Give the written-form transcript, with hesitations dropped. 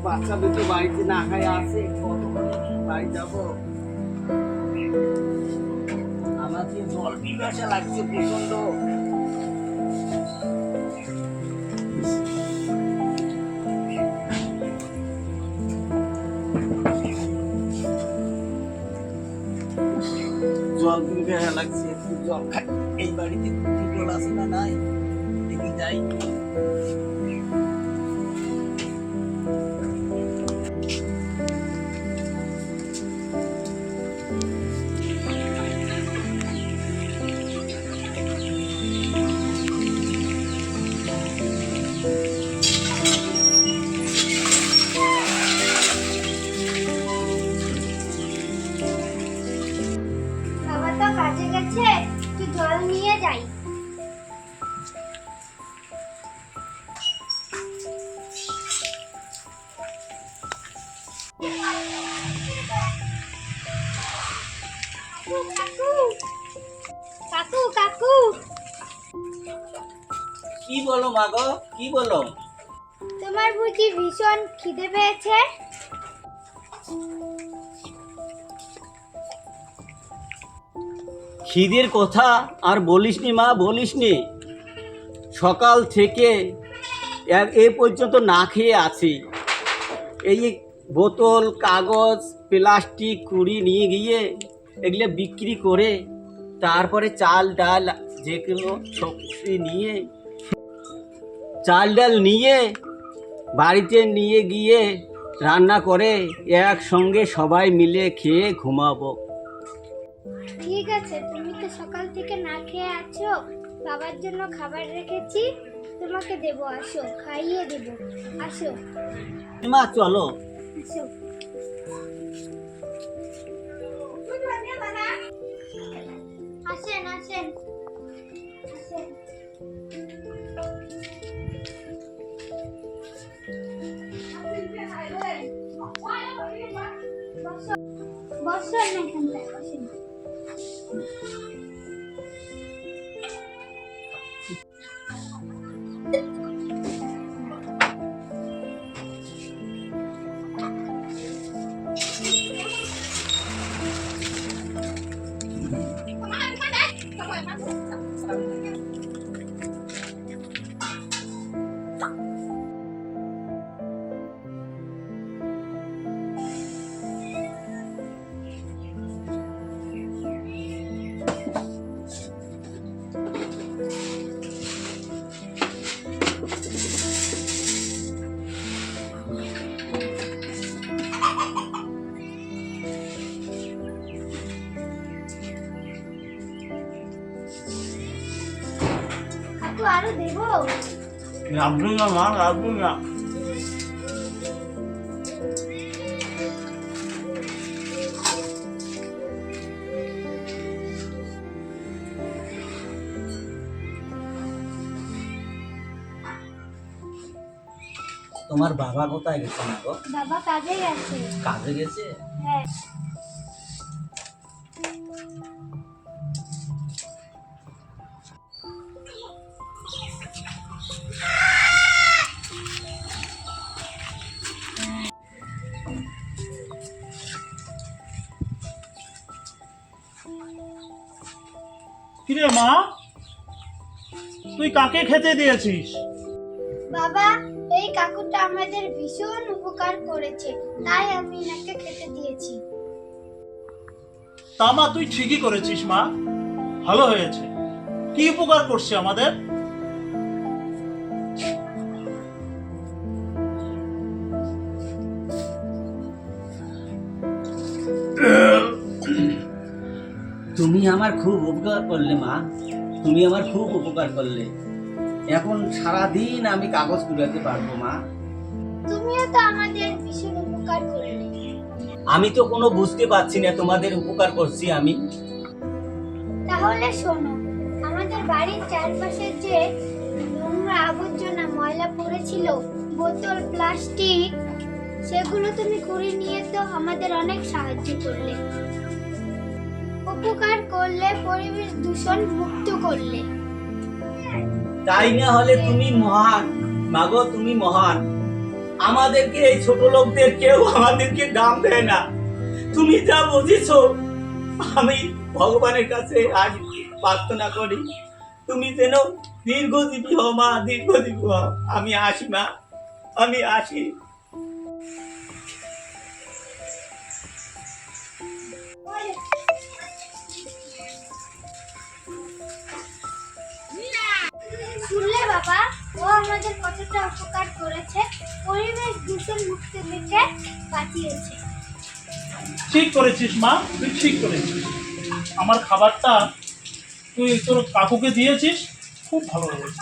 বাচ্চা দুটো বাড়িতে না খাই আছে, বাড়ি যাবো। আমার যে জল পিপাসা লাগছে প্রচন্ড। জল পিপাসা লাগছে, একটু জল খাই। এই বাড়িতে জল আছে না নাই দেখি যাই। কাজে গেছে, তুই জল নিয়ে যাই। কাকু কাকু, কি বলো মা গো, কি বলো? তোমার বুঝি ভীষণ খিদে পেয়েছে? খিদের কথা আর বলিসনি মা, বলিসনি। সকাল থেকে এ পর্যন্ত না খেয়ে আছি। এই বোতল, কাগজ, প্লাস্টিক, কুড়ি নিয়ে গিয়ে এগুলো বিক্রি করে তারপরে চাল ডাল যেগুলো সবজি নিয়ে, চাল ডাল নিয়ে বাড়িতে নিয়ে গিয়ে রান্না করে একসঙ্গে সবাই মিলে খেয়ে ঘুমাবো। ঠিক আছে, তুমি তো সকাল থেকে না খেয়ে আছো, বাবার জন্য খাবার রেখেছি, তোমাকে দেবো, আসো খাইয়ে দেবো, আসো মা চলো। আসো। আসেন আসেন আসেন। বসো না এখানটায়, বসেন। কাকু আরো দেবো? রাখবো না মা, রাখবো না। তোমার বাবা কোথায় গেছে না গো? বাবা কাজে গেছে। কাজে গেছে? হ্যাঁ। কিরে মা, তুই কাকে খেতে দিয়েছিস? বাবা, এই কাকুটা আমাদের ভীষণ উপকার করেছে, তাই আমি এনাকে খেতে দিয়েছি। তা মা, তুই ঠিকই করেছিস মা, ভালো হয়েছে। কি উপকার করছে আমাদের? তুমি আমার খুব উপকার করলে মা, তুমি আমার খুব উপকার করলে। এখন সারাদিন আমি কাগজ কুড়াতে পারবো মা। তুমিও তো আমাদের ভীষণ উপকার করলে। আমি তো কোনো বুঝতে পারছি না তোমাদের উপকার করছি আমি। তাহলে শোনো, আমাদের বাড়ির চারপাশে যে নোংরা আবর্জনা ময়লা পড়েছিল, বোতল, প্লাস্টিক, সেগুলো তুমি কুড়িয়ে নিয়ে তো আমাদের অনেক সাহায্য করলে। উপকার করলে, পরিবেশ দূষণ মুক্ত করলে। তাই না হলে তুমি মহান মাগো, তুমি মহান। আমাদেরকে এই ছোট লোকদের কেউ আমাদেরকে দাম দেয় না। তুমি যা বুঝেছো, আমি ভগবানের কাছে আজ প্রার্থনা করি তুমি যেন দীর্ঘজীবী হও মা, দীর্ঘজীবী হও। আমি আসি মা, আমি আসি। শুনলে বাবা, ও আমাদের কতটা উপকার করেছে, পরিবেশ দূষণ মুক্ত থেকে বাঁচিয়েছে। ঠিক করেছিস মা, তুই ঠিক করেছিস। আমার খাবারটা তুই তোর কাকুকে দিয়েছিস, খুব ভালো লেগেছে।